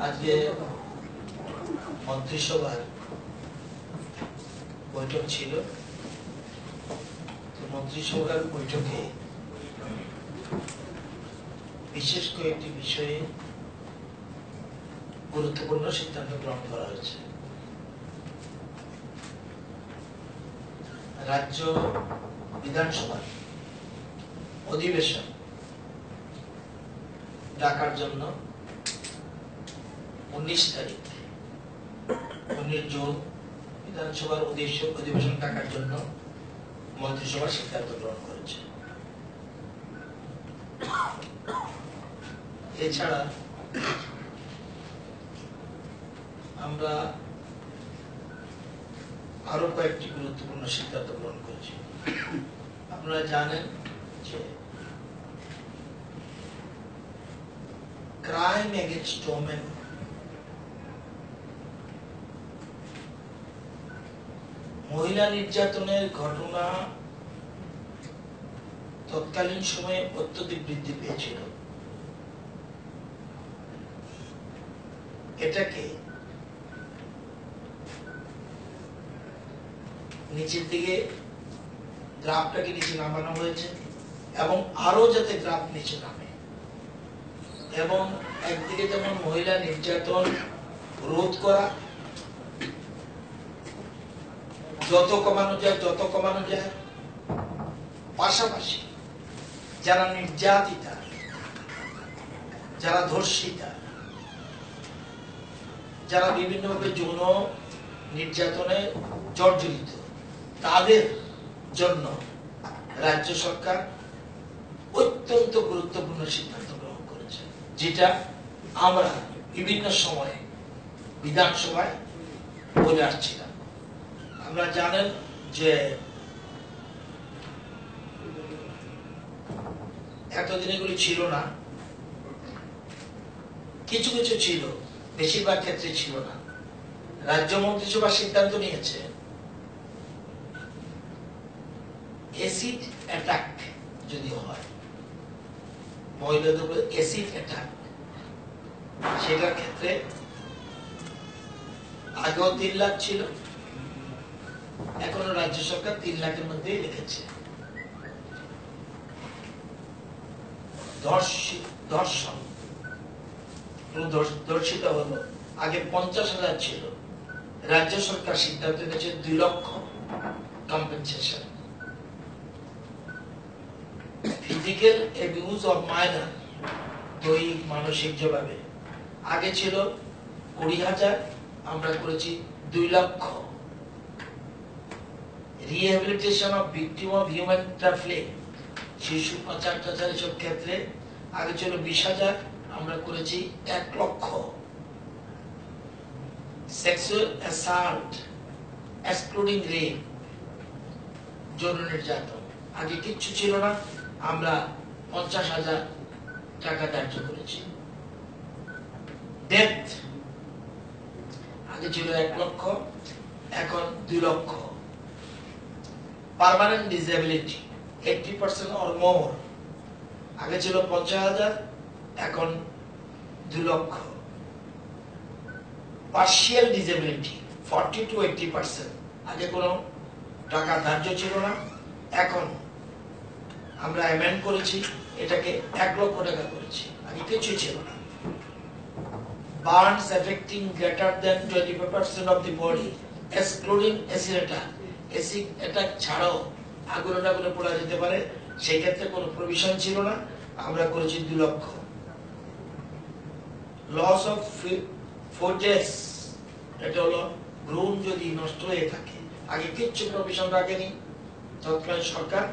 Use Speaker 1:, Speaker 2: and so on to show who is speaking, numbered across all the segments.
Speaker 1: আজকে মন্ত্রিসভার বৈঠক ছিল। মন্ত্রিসভার বৈঠকে বিশেষ কয়েকটি বিষয়ে গুরুত্বপূর্ণ সিদ্ধান্ত গ্রহণ করা হয়েছে। রাজ্য বিধানসভার অধিবেশন ডাকার জন্য 19 তারিখ 19 জুন বিধানসভার অধিবেশন ডাকার জন্য মন্ত্রিসভা সিদ্ধান্ত গ্রহণ করেছে। এছাড়া আমরা আরো কয়েকটি গুরুত্বপূর্ণ সিদ্ধান্ত গ্রহণ করেছি। আপনারা জানেন যে ক্রাইম এগেইনস্ট ওমেন মহিলা নির্যাতনের ঘটনা তৎকালীন সময়ে অত্যধিক বৃদ্ধি পেয়েছিল। এটাকে নিচের দিকে গ্রাফটাকে নিচে নামানো হয়েছে এবং আরো যাতে গ্রাফ নিচে নামে এবং একদিকে যেমন মহিলা নির্যাতন রোধ করা যত কমানো যায় পাশাপাশি যারা নির্যাতিতা, যারা ধর্ষিতা, যারা বিভিন্নভাবে যৌন নির্যাতনে জর্জরিত তাদের জন্য রাজ্য সরকার অত্যন্ত গুরুত্বপূর্ণ সিদ্ধান্ত গ্রহণ করেছে, যেটা আমরা বিভিন্ন সময়ে বিধানসভায় বলে আসছিলাম। আমরা জানেন যে এতদিন এগুলি ছিল না, কিছু কিছু ছিল, বেশিরভাগ ক্ষেত্রে ছিল না। রাজ্য মন্ত্রিসভা সিদ্ধান্ত নিয়েছে অ্যাসিড অ্যাটাক যদি হয়, মহিলাদের উপর অ্যাসিড অ্যাটাক, সেটার ক্ষেত্রে আগেও 3 লাখ ছিল, এখনো রাজ্য সরকার 3 লাখের মধ্যেই রেখেছে। ধর্ষণ ধর্ষিত হলো আগে 50,000 ছিল, রাজ্য সরকার সিদ্ধান্ত নিয়েছে 2 লক্ষ compensation. Physical abuse of minor, দৈহিক মানসিক যেভাবে আগে ছিল 20,000, আমরা করেছি 2 লক্ষ। Rehabilitation of victim of human trafficking, শিশু পাচার টাচার এসব ক্ষেত্রে আগে ছিল 20,000, আমরা করেছি 1 লক্ষ। সেক্সুয়াল অ্যাসাল্ট এক্সক্লুডিং রেপ, যৌন নির্যাতন আগে কিচ্ছু ছিল না, আমরা 50,000 টাকা ধার্য করেছি। ডেথ আগে ছিল 1 লক্ষ, এখন 2 লক্ষ। পার্মানেন্ট ডিসেবিলিটি 80% or more, আগে ছিল 50,000, এখন 2 লক্ষ। পার্শিয়াল ডিসেবিলিটি 40 to 80%, আগে কোনো টাকা ধার্য ছিল না, এখন আমরা অ্যামেন্ড করেছি, এটাকে 1 লক্ষ টাকা করেছি, আগে কিছু ছিল না। Burns affecting greater than 25% of the body excluding acid attack, acid attack ছাড়াও আগুনে টাগুনে পড়া যেতে পারে, সেই ক্ষেত্রে কোনো প্রভিশন ছিল না, আমরা করেছি 2 লক্ষ। লস অফ ফোর্জেস, এটা হলো ভ্রূণ যদি নষ্ট হয়ে থাকে, আগে কিচ্ছু প্রভিশন রাখেনি তৎকালীন সরকার,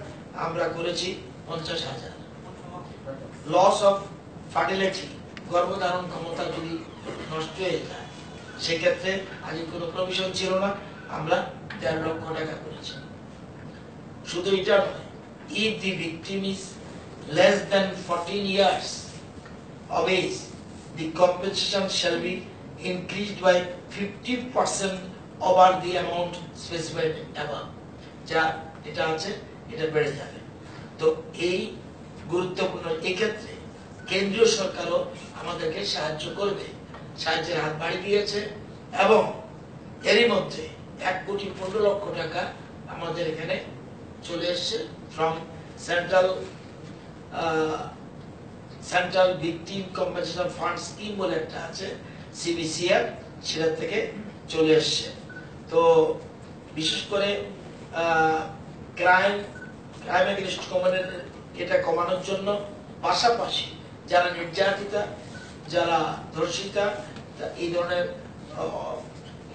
Speaker 1: আমরা করেছি 50,000। লস অফ ফার্টিলিটি, গর্ভধারণ ক্ষমতা যদি নষ্ট হয়ে যায়, সেক্ষেত্রে আগে কোনো প্রভিশন ছিল না, আমরা 1.5 লক্ষ টাকা করেছি। শুধু এটা নয়, if the victim is less than 14 years of age, the compensation shall be increased by 50% over the amount specified above, যা এটা আছে এটা বেড়ে যাবে। তো এই গুরুত্বপূর্ণ, এই ক্ষেত্রে কেন্দ্রীয় সরকারও আমাদেরকে সাহায্য করবে, সাহায্যের হাত বাড়িয়ে দিয়েছে এবং এরই মধ্যে 1,15,00,000 টাকা আমাদের এখানে চলে এসছে from central victim compensation fund scheme বলে একটা আছে সিবিসিআর, সেটা থেকে চলে এসছে। তো বিশেষ করে ক্রাইম এগেইনস্ট কমানের এটা কমানোর জন্য পাশাপাশি যারা নির্যাতিতা, যারা ধর্ষিতা এই ধরনের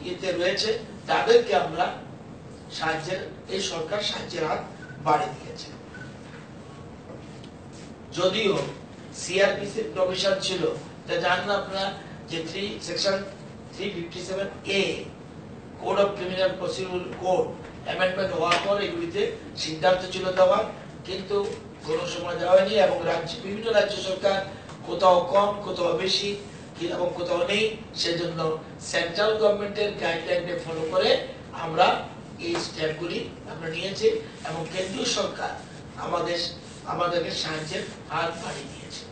Speaker 1: ইয়েতে রয়েছে তাদেরকে আমরা এই সরকার সাহায্যের হাত বাড়িয়ে দিয়েছে। যদিও সিআরপিসির প্রভিশন ছিল, তা জানেন আপনারা যে section 357A code of criminal procedure code amendment হওয়ার পর এগুলিতে সিদ্ধান্ত ছিল দেওয়ার, কিন্তু কোনো সময় দেওয়া হয়নি এবং বিভিন্ন রাজ্য সরকার কোথাও কম, কোথাও বেশি এবং কোথাও নেই। সেজন্য সেন্ট্রাল গভর্নমেন্টের গাইডলাইনকে ফলো করে আমরা এই স্টেপগুলি আমরা নিয়েছি এবং কেন্দ্রীয় সরকার আমাদেরকে সাহায্যের হাত বাড়িয়ে দিয়েছে।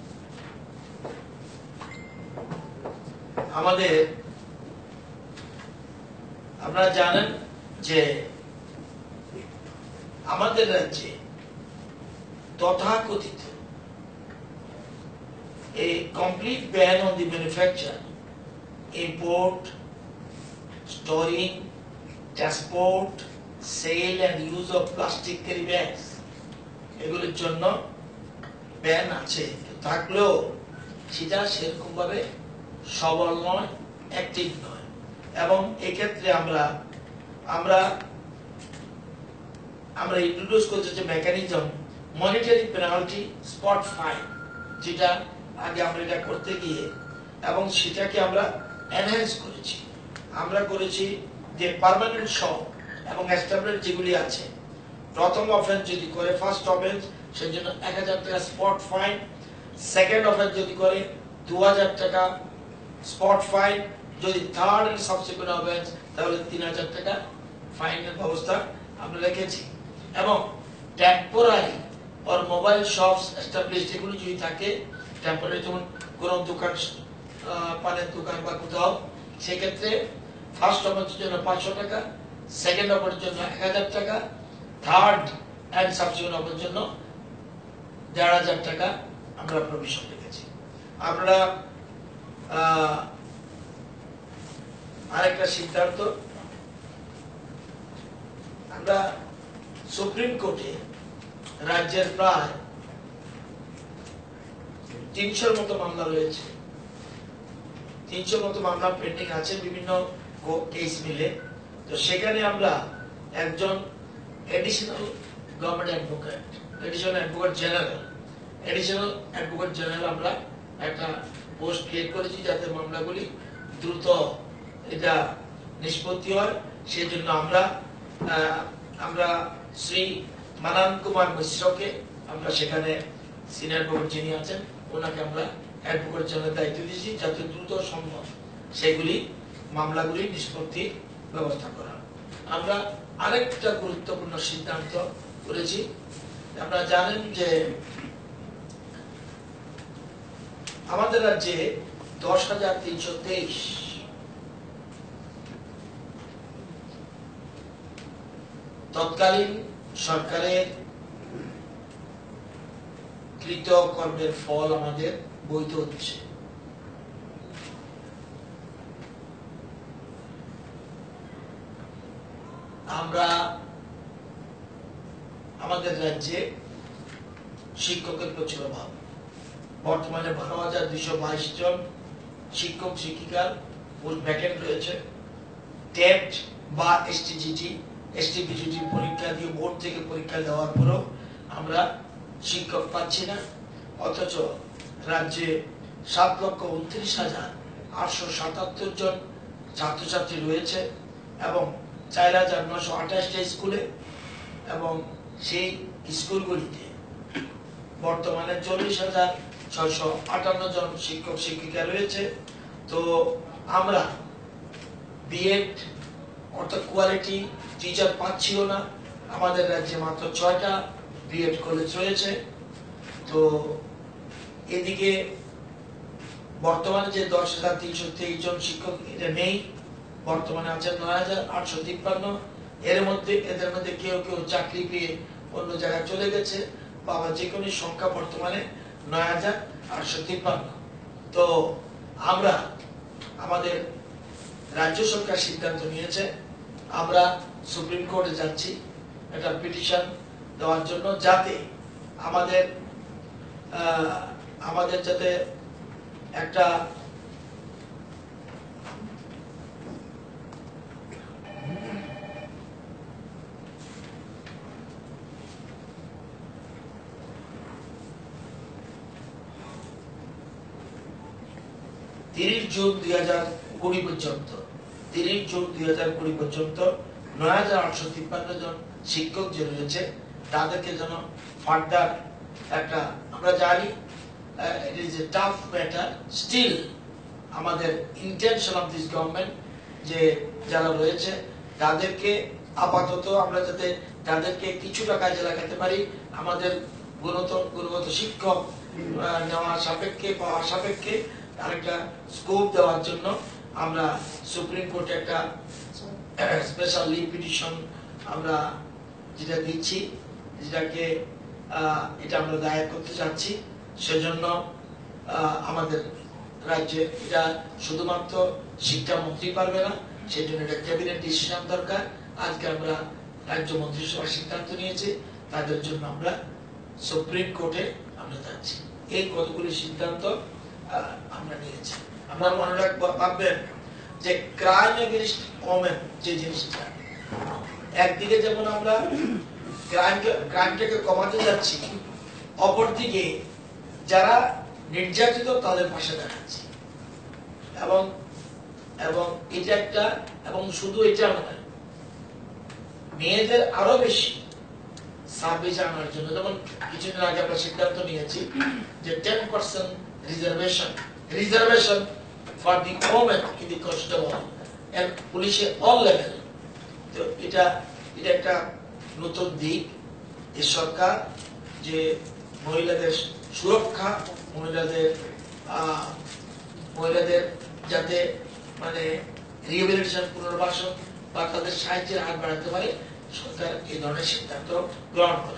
Speaker 1: আপনারা জানেন যে আমাদের রাজ্যে তথাকথিত a complete ban on the manufacture, import, storing, transport, sale and use of plastic carry bags এগুলোর জন্য ব্যান আছে, থাকলেও সেটা সেরকম ভাবে সবল নয়, অ্যাক্টিভ নয়। এবং এক্ষেত্রে আমরা ইন্ট্রোডিউস করতে যে mechanism monetary penalty spot fine, যেটা আগে আমরা এটা করতে গিয়ে এবং সেটাকে আমরা এনহ্যান্স করেছি। আমরা করেছি যে পার্মানেন্ট শপ এবং এস্টাবলিশ যেগুলি আছে, প্রথম অফেন্স যদি করে ফার্স্ট অফেন্স সেজন্য 1000 টাকা স্পট ফাইন, সেকেন্ড অফেন্স যদি করে 2000 টাকা স্পট ফাইন, যদি থার্ড এন্ড সাবসিকুয়েন্ট অফেন্স তাহলে 3000 টাকা ফাইনের ব্যবস্থা আমরা রেখেছি। এবং temporary or mobile shops established এগুলো যদি থাকে, টেম্পোরারি যেমন কোনো দোকান, পানের দোকান বা কোথাও, সেক্ষেত্রে ফার্স্ট অফেন্সের জন্য 500 টাকা, সেকেন্ড অফেন্সের জন্য 1000 টাকা, থার্ড এন্ড সাবসিকুয়েন্ট অফেন্সের জন্য 1500 টাকা আমরা প্রভিশন রেখেছি। আপনারা আরেকটা সিদ্ধান্ত, আমরা সুপ্রিম কোর্টে রাজ্যের প্রায় 300-র মতো মামলা রয়েছে, 300 মতো মামলা পেন্ডিং আছে বিভিন্ন কেস মিলে। তো সেখানে আমরা একজন additional government advocate, additional advocate general আমরা একটা পোস্ট ক্রিয়েট করেছি, যাতে মামলাগুলি দ্রুত এটা নিষ্পত্তি হয়। সেই জন্য আমরা শ্রী মানন কুমার মিশ্রকে আমরা সেখানে সিনিয়র অ্যাডভোকেট যিনি আছেন ওনাকে আমরা অ্যাডভোকেট জেনারেল দায়িত্ব দিয়েছি, যাতে দ্রুত সম্ভব সেগুলি মামলাগুলি নিষ্পত্তির ব্যবস্থা করা। আমরা আরেকটা গুরুত্বপূর্ণ সিদ্ধান্ত করেছি। আপনারা জানেন যে আমাদের রাজ্যে 10,323 তৎকালীন সরকারের কৃত কর্মের ফল আমাদের বৈধ হচ্ছে। আমরা আমাদের রাজ্যে শিক্ষকের প্রচুর অভাব, বর্তমানে 12,222 জন শিক্ষক শিক্ষিকার পোস্ট ভ্যাকেন্ট রয়েছে। টেট বা এসটিবিজিটি পরীক্ষা দিয়ে বোর্ড থেকে পরীক্ষা দেওয়ার পরও আমরা শিক্ষক পাচ্ছি না, অথচ রাজ্যে 7,29,877 জন ছাত্রছাত্রী রয়েছে এবং 4,928টা স্কুলে, এবং সেই স্কুলগুলিতে বর্তমানে 40,658 জন শিক্ষক শিক্ষিকা রয়েছে। তো আমরা বিএড অর্থাৎ কোয়ালিটি টিচার পাচ্ছিও না। আমাদের রাজ্যে মাত্র 6টা বিএড কলেজ রয়েছে। তো এদিকে বর্তমানে যে 10,323 জন শিক্ষক এটা নেই, বর্তমানে আছে 9,853। এদের মধ্যে কেউ কেউ চাকরি পেয়ে অন্য জায়গায় চলে গেছে, বা যে কোনো সংখ্যা বর্তমানে 9,853। তো আমরা আমাদের রাজ্য সরকার সিদ্ধান্ত নিয়েছে, আমরা সুপ্রিম কোর্টে যাচ্ছি একটা পিটিশন দেওয়ার জন্য, যাতে আমাদের যাতে একটা জুন 2020 পর্যন্ত 9,853 জন শিক্ষক যে রয়েছে তাদেরকে যেন ফার্দার একটা, আমরা জানি it is a tough matter, still আমাদের ইন্টেনশন অফ দিস গভর্নমেন্ট যে যারা রয়েছে তাদেরকে আপাতত আমরা যাতে তাদেরকে কিছুটা কাজে লাগাতে পারি, আমাদের গুণগত শিক্ষক নেওয়া সাপেক্ষে পাওয়া সাপেক্ষে আরেকটা স্কোপ দেওয়ার জন্য আমরা সুপ্রিম কোর্টে একটা স্পেশাল লিভ পিটিশন আমরা যেটা দিচ্ছি, যেটাকে এটা আমরা দায়ের করতে যাচ্ছি। সেজন্য আমাদের রাজ্যে এটা শুধুমাত্র শিক্ষামন্ত্রী পারবে না, সেই জন্য এটা ক্যাবিনেট ডিসিশন দরকার। আজকে আমরা রাজ্য মন্ত্রিসভার সিদ্ধান্ত নিয়েছি, তাদের জন্য আমরা সুপ্রিম কোর্টে আমরা যাচ্ছি। এই কতগুলি সিদ্ধান্ত আমরা নিয়েছি। আমরা মনে রাখবেন যে ক্রাইম এগেইনস্ট ওমেন যে জিনিসটা, একদিকে যেমন আমরা ক্রাইমটাকে কমাতে যাচ্ছি, অপরদিকে যারা নির্যাতিত তাদের পাশে দাঁড়াচ্ছি, এবং এটা একটা, এবং শুধু এটা নয়, মেয়েদের আরো বেশি সার্ভিস আনার জন্য, যেমন কিছুদিন আগে আমরা সিদ্ধান্ত নিয়েছি যে 10% reservation for the women in the constable and পুলিশে অল লেভেল। তো এটা একটা নতুন দিক। এই সরকার যে মহিলাদের সুরক্ষা, মহিলাদের যাতে মানে রিহ্যাবিলিটেশন, পুনর্বাসন বা তাদের সাহায্যের হাত বাড়াতে পারে, সরকার এই ধরনের সিদ্ধান্ত গ্রহণ করে।